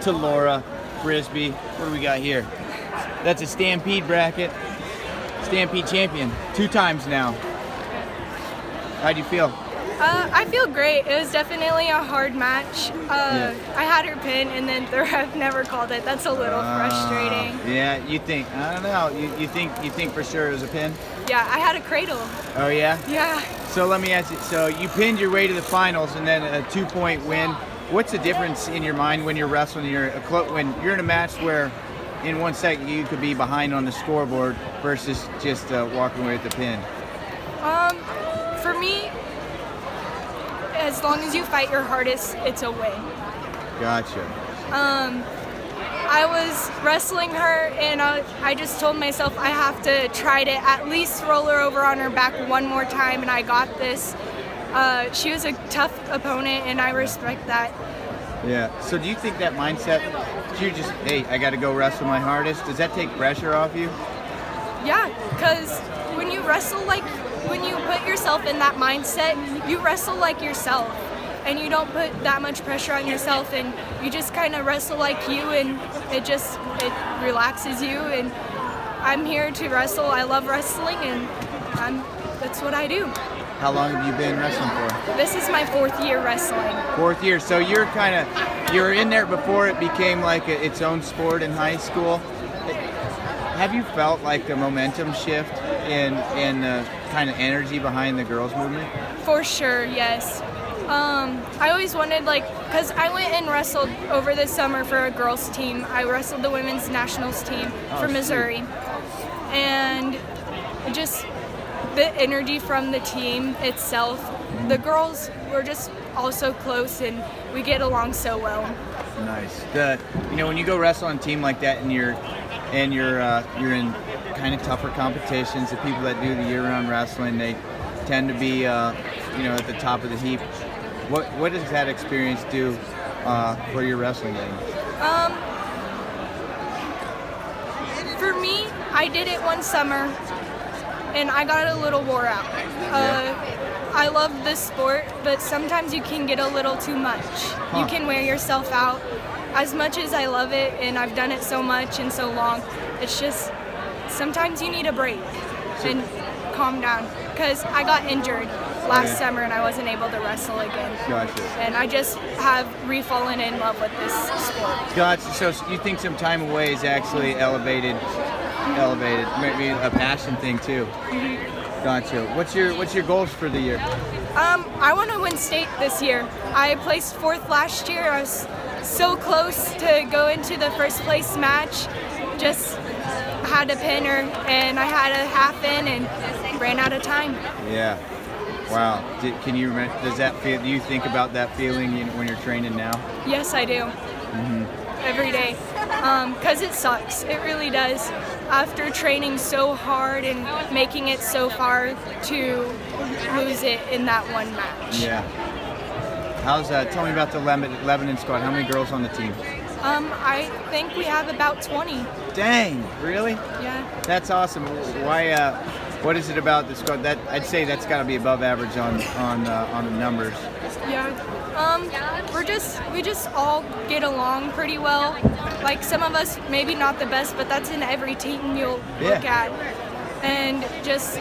to Laura, Frisbee. What do we got here? That's a Stampede bracket. Stampede champion, 2 times now. How do you feel? I feel great. It was definitely a hard match. I had her pin, and then the ref never called it. That's a little frustrating. Yeah, you think? I don't know. You think for sure it was a pin? Yeah, I had a cradle. Oh yeah. Yeah. So let me ask you. So you pinned your way to the finals, and then a 2-point win. What's the difference in your mind when you're wrestling? When you're in a match where, in 1 second, you could be behind on the scoreboard versus just walking away with the pin. For me, as long as you fight your hardest, it's a win. Gotcha. I was wrestling her, and I just told myself I have to try to at least roll her over on her back one more time, and I got this. She was a tough opponent, and I respect that. Yeah. So do you think that mindset, you just, hey, I got to go wrestle my hardest, does that take pressure off you? Yeah, because when you wrestle when you put yourself in that mindset, you wrestle like yourself, and you don't put that much pressure on yourself, and you just kind of wrestle like you, and it relaxes you. And I'm here to wrestle. I love wrestling, and that's what I do. How long have you been wrestling for? This is my 4th year wrestling. 4th year. So you're in there before it became like its own sport in high school. Have you felt like a momentum shift in the kind of energy behind the girls movement? For sure, yes. I always wanted, because I went and wrestled over the summer for a girls team. I wrestled the women's nationals team for Missouri. And just the energy from the team itself, the girls were just all so close, and we get along so well. Nice. When you go wrestle on a team like that, and you're in kind of tougher competitions, the people that do the year-round wrestling, they tend to be at the top of the heap. What does that experience do for your wrestling game? For me, I did it one summer, and I got a little wore out. I love this sport, but sometimes you can get a little too much. You can wear yourself out. As much as I love it, and I've done it so much and so long, it's just sometimes you need a break and calm down. Because I got injured last summer, and I wasn't able to wrestle again. Gotcha. And I just have re-fallen in love with this sport. Gotcha. So you think some time away is actually elevated, maybe a passion thing too. Mm-hmm. Gotcha. What's your goals for the year? I want to win state this year. I placed 4th last year. I was so close to go into the 1st place match. Just had a pinner, and I had a half in and ran out of time. Yeah. Wow. Can you remember? Does that feel? Do you think about that feeling when you're training now? Yes, I do. Mm-hmm. Every day, because it sucks. It really does. After training so hard and making it so far, to lose it in that one match. Yeah. Tell me about the Lebanon squad. How many girls on the team? I think we have about 20. Dang, really? Yeah. That's awesome. Why? What is it about the squad? That I'd say that's got to be above average on the numbers. Yeah. We just all get along pretty well. Like, some of us maybe not the best, but that's in every team you'll look at. And just,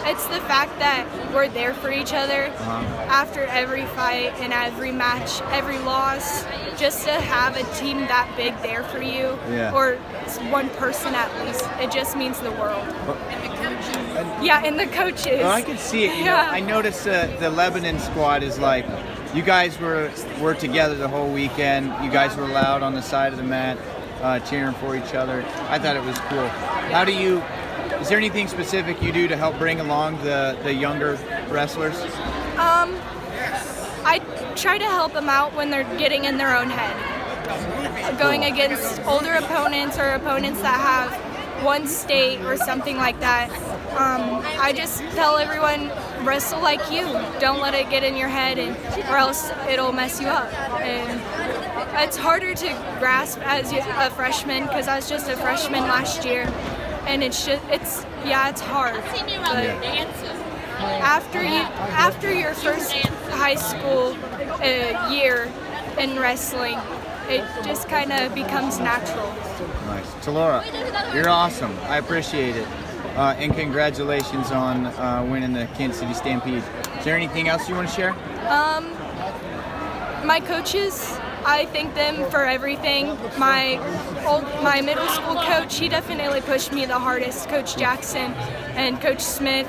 it's the fact that we're there for each other after every fight and every match, every loss. Just to have a team that big there for you, or one person at least, it just means the world. And the coaches. Well, I can see it. I noticed the Lebanon squad is like, you guys were together the whole weekend. You guys were loud on the side of the mat, cheering for each other. I thought it was cool. Is there anything specific you do to help bring along the younger wrestlers? I try to help them out when they're getting in their own head. Going against older opponents or opponents that have one state or something like that. I just tell everyone, wrestle like you. Don't let it get in your head, or else it'll mess you up. And it's harder to grasp as a freshman, because I was just a freshman last year. And it's hard. But after your first high school year, in wrestling. It just kind of becomes natural. Nice. Talora, you're awesome. I appreciate it. And congratulations on winning the Kansas City Stampede. Is there anything else you want to share? My coaches, I thank them for everything. My middle school coach, he definitely pushed me the hardest, Coach Jackson and Coach Smith.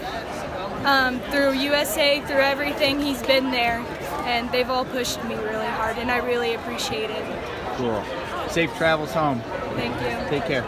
Through USA, through everything, he's been there, and they've all pushed me really hard, and I really appreciate it. Cool. Safe travels home. Thank you. Take care.